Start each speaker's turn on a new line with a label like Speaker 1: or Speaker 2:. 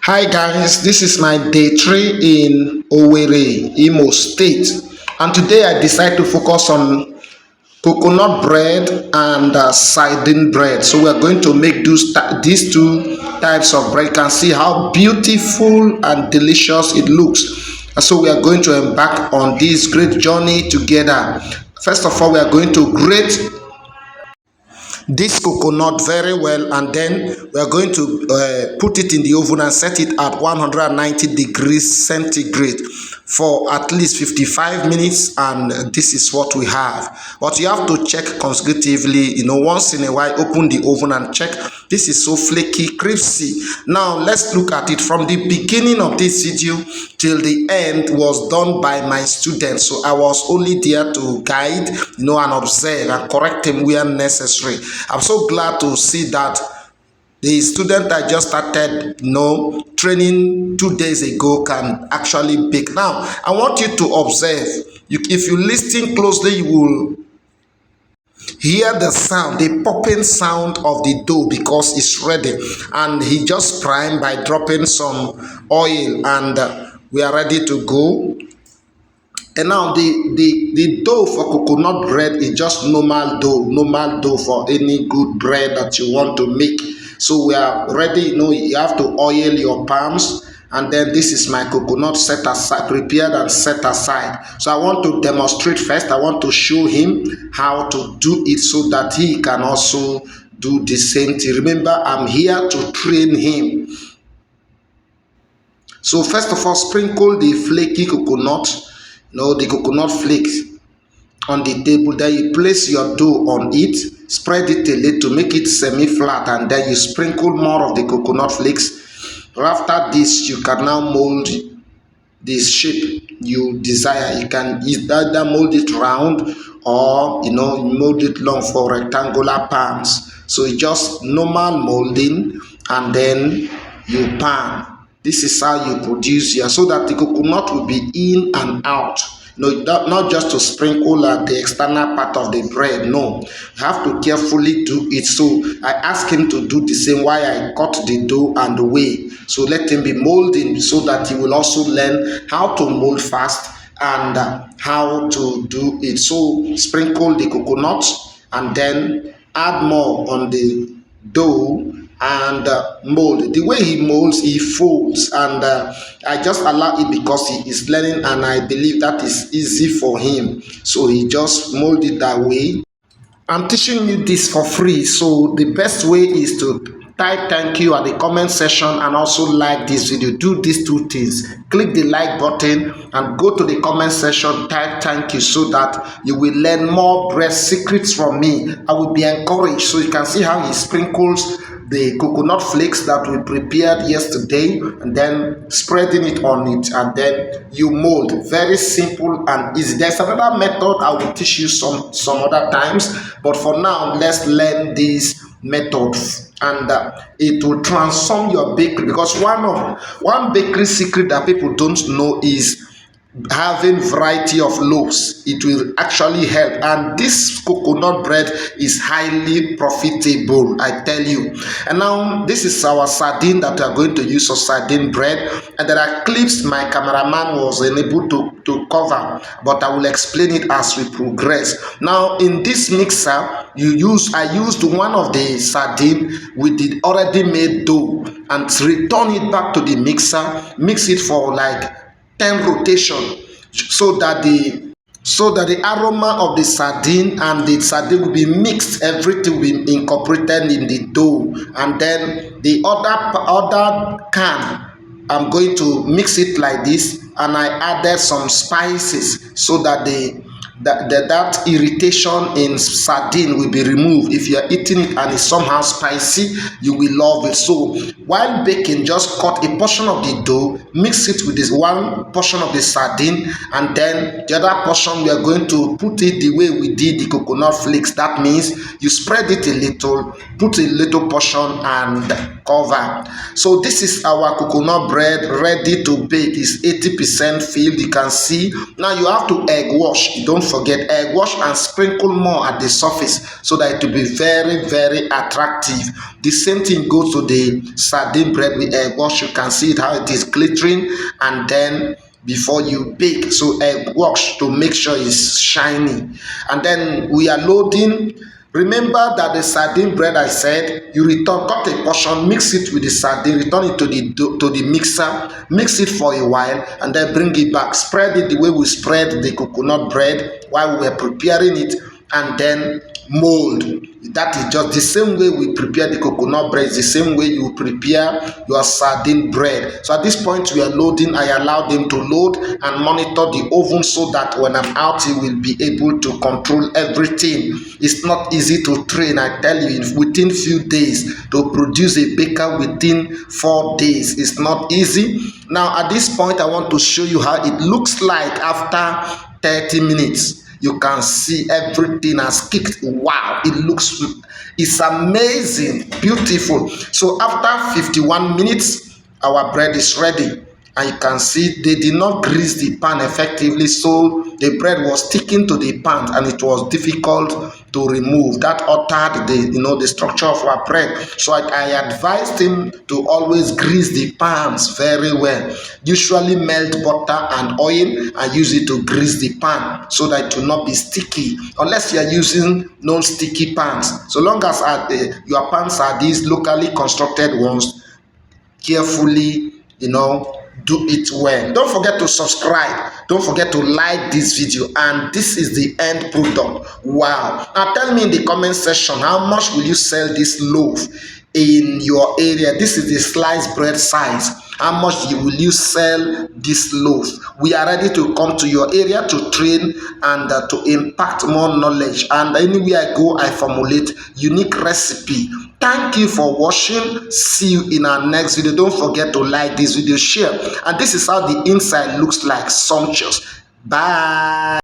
Speaker 1: Hi guys, this is my day 3 in Owerri Imo State, and today I decide to focus on coconut bread and sardine bread. So we are going to make these two types of bread. You can see how beautiful and delicious it looks. And so we are going to embark on this great journey together. First of all, we are going to grate this coconut very well, and then we are going to put it in the oven and set it at 190 degrees centigrade for at least 55 minutes, and this is what we have. But you have to check consecutively, once in a while. Open the oven and check. This is so flaky, crispy. Now let's look at it from the beginning of this video till the end. Was done by my students, so I was only there to guide, and observe and correct them where necessary. I'm so glad to see that the student I just started, training 2 days ago can actually bake. Now, I want you to observe. If you listen closely, you will hear the sound, the popping sound of the dough, because it's ready. And he just primed by dropping some oil, and we are ready to go. And now the dough for coconut bread is just normal dough for any good bread that you want to make. So we are ready. You have to oil your palms, and then this is my coconut set aside, prepared and set aside. So I want to demonstrate first. I want to show him how to do it so that he can also do the same thing. Remember, I'm here to train him. So first of all, sprinkle the flaky coconut, the coconut flakes on the table. Then you place your dough on it, spread it a little, make it semi-flat, and then you sprinkle more of the coconut flakes. After this, you can now mold this shape you desire. You can either mold it round, or mold it long for rectangular palms. So it's just normal molding, and then you pan. This is how you produce here, so that the coconut will be in and out. Not just to sprinkle at the external part of the bread. No, you have to carefully do it. So I asked him to do the same while I cut the dough and weigh. So let him be molding, so that he will also learn how to mold fast and how to do it. So sprinkle the coconut and then add more on the dough and mold. The way he molds, he folds, and I just allow it because he is learning, and I believe that is easy for him. So he just mold it that way. I'm teaching you this for free, so the best way is to type thank you at the comment section and also like this video. Do these two things: click the like button and go to the comment section, type thank you, so that you will learn more bread secrets from me. I will be encouraged. So you can see how he sprinkles the coconut flakes that we prepared yesterday, and then spreading it on it, and then you mold. Very simple and easy. There's another method I will teach you some other times, but for now let's learn this method, and it will transform your bakery. Because one bakery secret that people don't know is having variety of loaves. It will actually help, and this coconut bread is highly profitable, I tell you. And now this is our sardine that we are going to use for sardine bread, and there are clips my cameraman was unable to cover, but I will explain it as we progress. Now in this mixer, I used one of the sardine with the already made dough, and return it back to the mixer, mix it for like 10 rotation, so that the aroma of the sardine and the sardine will be mixed. Everything will be incorporated in the dough, and then the other can, I'm going to mix it like this, and I added some spices so that that irritation in sardine will be removed. If you are eating it and it's somehow spicy, you will love it. So while baking, just cut a portion of the dough, mix it with this one portion of the sardine, and then the other portion we are going to put it the way we did the coconut flakes. That means you spread it a little, put a little portion, and cover. So this is our coconut bread ready to bake. Is 80% filled. You can see now you have to egg wash. Don't forget egg wash and sprinkle more at the surface so that it will be very attractive. The same thing goes to the sardine bread with egg wash. You can see it how it is glittering, and then before you bake, so egg wash to make sure it's shiny. And then we are loading. Remember that the sardine bread, I said you return, cut a portion, mix it with the sardine, return it to the mixer, mix it for a while, and then bring it back. Spread it the way we spread the coconut bread while we were preparing it, and then mold. That is just the same way we prepare the coconut bread, the same way you prepare your sardine bread. So at this point we are loading. I allow them to load and monitor the oven so that when I'm out you will be able to control everything. It's not easy to train, I tell you. Within few days, to produce a baker within 4 days, it's not easy. Now at this point I want to show you how it looks like after 30 minutes. You can see everything has kicked. Wow, it's amazing, beautiful. So after 51 minutes our bread is ready, and you can see they did not grease the pan effectively, so the bread was sticking to the pan and it was difficult to remove. That altered the structure of our bread. So I advised him to always grease the pans very well. Usually melt butter and oil and use it to grease the pan so that it will not be sticky, unless you are using non-sticky pans. So long as your pans are these locally constructed ones, carefully do it well. Don't forget to subscribe, don't forget to like this video, and this is the end product. Wow. Now tell me in the comment section, how much will you sell this loaf in your area? This is the sliced bread size. How much will you sell this loaf? We are ready to come to your area to train and to impact more knowledge, and anywhere I go I formulate unique recipe. Thank you for watching. See you in our next video. Don't forget to like this video, share, and this is how the inside looks like. Sumptuous. Bye.